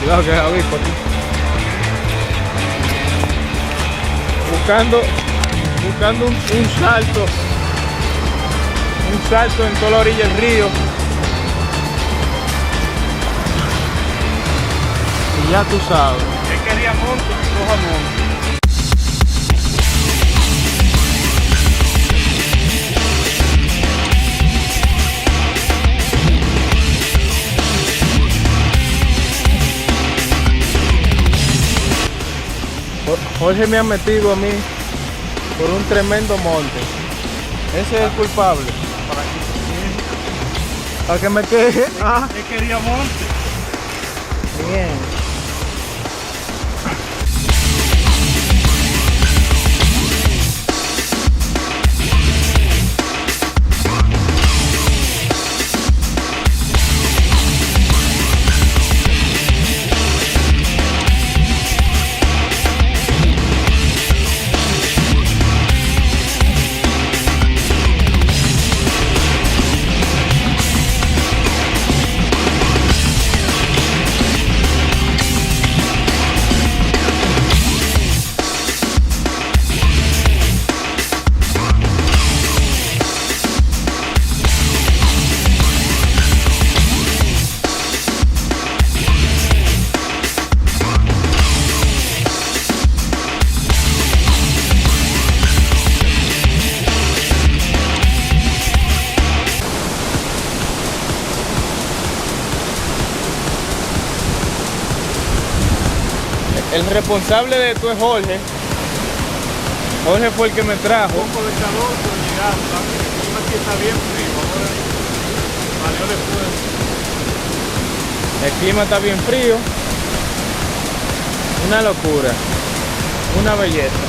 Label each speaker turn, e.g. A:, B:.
A: Cuidado que es avispa aquí. Buscando un salto en toda la orilla del río. Y ya tú sabes.
B: Él quería monte, coja monte.
A: Jorge me ha metido a mí por un tremendo monte. Ese es el culpable. Para que me queje.
B: Él quería monte.
A: Bien. El responsable de esto es Jorge. Jorge fue el que me trajo.
B: Un poco de calor, pero llegamos. El clima aquí está bien frío. Ahora valió el esfuerzo.
A: El clima está bien frío. Una locura. Una belleza.